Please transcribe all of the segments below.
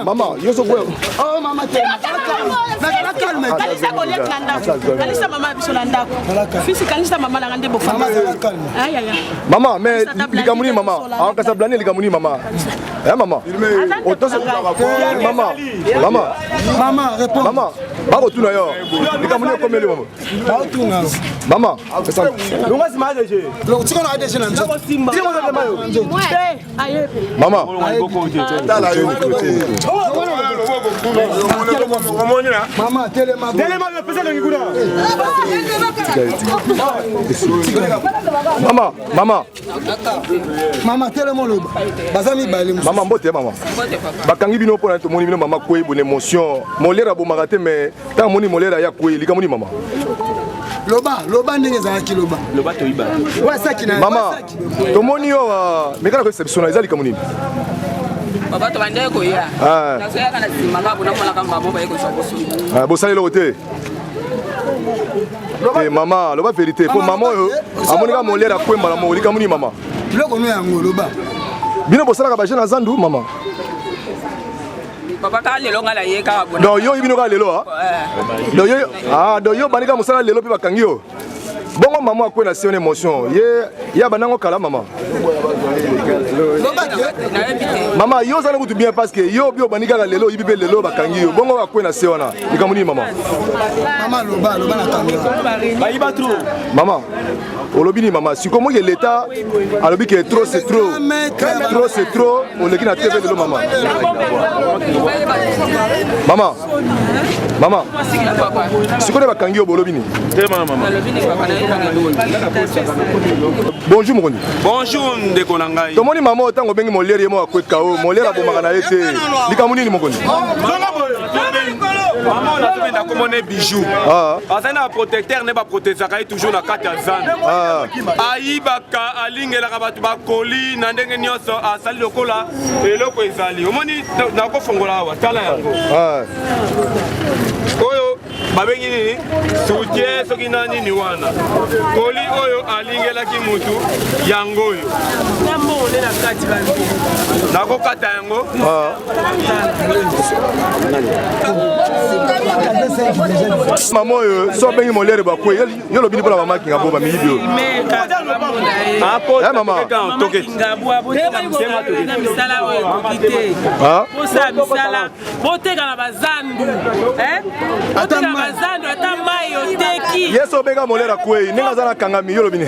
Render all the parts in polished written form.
Maman, yo so quoi? Oh maman, calme. Kalisa Goliath landa. Kalisa maman bisolanda. Fils kalisa maman la rende bofa. Aïe aïe. Maman, mais likamuni maman. En Casablanca likamuni maman. Hein maman? Autant se maman, réponds. Maman, ba retourna yo. Likamuni comme le maman. Ba retourna. Maman, ça. Longa si mal déjà. Longa tu connais ADG na nzo. Maman. Maman, téléma le pesa le ngula. Maman, téléma le bazami balé. Maman mbote maman. Bakangi bino pona to moni bino maman koy bon émotion. Molera bo magate mais tant moni molera ya koy likamuni maman. Loba ndenge za kiloba. Loba to iba. Ouais ça qui na. Maman, to moni yo mais kana ko exceptionnel za likamuni. Baba to bande ko ya. Na so ya kana simanga bona mala kamba mo ba ko so. Ah bo sali lo te. Eh maman, loba vérité pour maman amonika molera kwemba la mo likamuni maman. Loko no yango loba. Bino bo sala ka ba jeune azandu maman. Papa ka lelo ngala ye ka bona. Donc yo ibino ka lelo ah. Donc yo banika musala lelo pe bakangi yo. Bongo maman akwe na sione émotion. Ya banango kala maman. Maman yo zana kutu bien parce que yo bio banika ka lelo ibibe lelo bakangi yo. Bongo akwe na siona. Likamuni maman. Maman loba na kamera. Ba iba trop. Maman. Olobini maman, si comment l'État alobi que trop c'est trop. Trop c'est trop, on le qui na TV de maman. Maman. Si connais pas kangi olobini. Bonjour mon. Bonjour ndeko na ngai. Tomoni maman otango bengi molere mo akweka o, molere bomaka na ete. Likamuni ni mokoni. Maman on a fait na komone bijou. Azana protecteur ne ba protéger toujours na kati ya zana. Aibaka alingela batu bakoli na ndenge nyonso asali lokola eloko ezali. Omoni na ko fongola wa tala yango. Oyo babengi nini? Soutien soki nani ni wana. Koli oyo alingela ki mutu yango oyo. Namone na kati ba. Nako kata yango. Maman so bengi molere ba ko yo lobini pour la maman ki ngabo ba mi bio. Ah maman. Yeso benga molera ko ninga zana kanga mi yo lobini.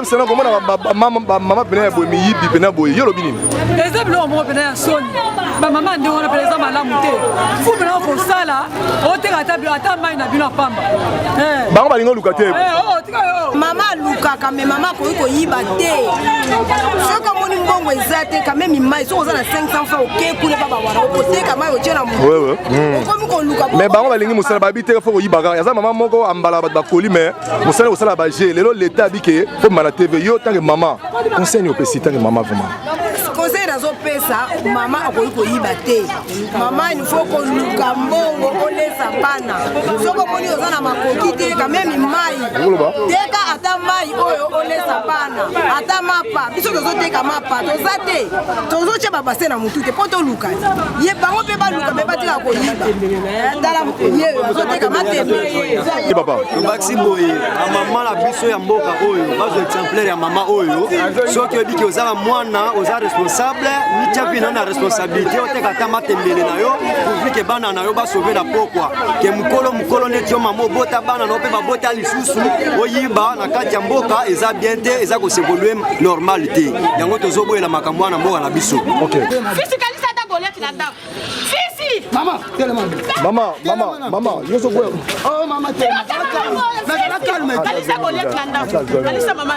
C'est là comment maman pena boy mi yibi pena boy yo lobini. Exemple on pena son. Ba maman ndi on appelle ça malamu te. Fu pena ko sala, o te ka tabi ata mai na bino pamba. Bango balingo luka te. Mama luka kame mama ko yiba te. So comme on mbongo ezate quand même mai so za na 500 francs OK kule baba wana o te ka mai o tena mu. Ouais. Comme ko luka. Mais bango balingi musala ba bite fo yiba ga. Yaza maman moko ambala ba koli mais musala osala ba je lelo l'état bike pour mana TV yo tant que maman conseil au petit tant que maman vraiment. Conseil nazo pesa mama akoyi ko yiba te. Mama il faut ko luka mbongo ko lesa bana. So ko moni oza na makoki te quand même mai. Teka ata mai oyo o lesa bana. Ata mapa biso tozo teka mapa toza te. Tozo che baba se na mutu te poto luka. Ye bango pe ba luka be ba tika ko yiba. Ndala ye ozo teka matembe. Papa. Baxi boy, a maman la biso ya mboka oyo, bazo exemplaire ya mama oyo. Soki obi ki ozala mwana, oza responsable, ni chapi na responsabilité oteka tama tembele na yo, pour que bana na yo ba sauver la pokwa. Ke mukolo neti yo mama bota bana no pe ba bota lisusu, oyiba na kati ya mboka eza bien te, eza ko s'évoluer normalité. Yango tozo boyela makambo na mboka na biso. OK. Fils kalisa ta Goliath landa. Fils. Maman, yo so quoi? Oh maman, calme. Kalisa Goliath landa. Kalisa maman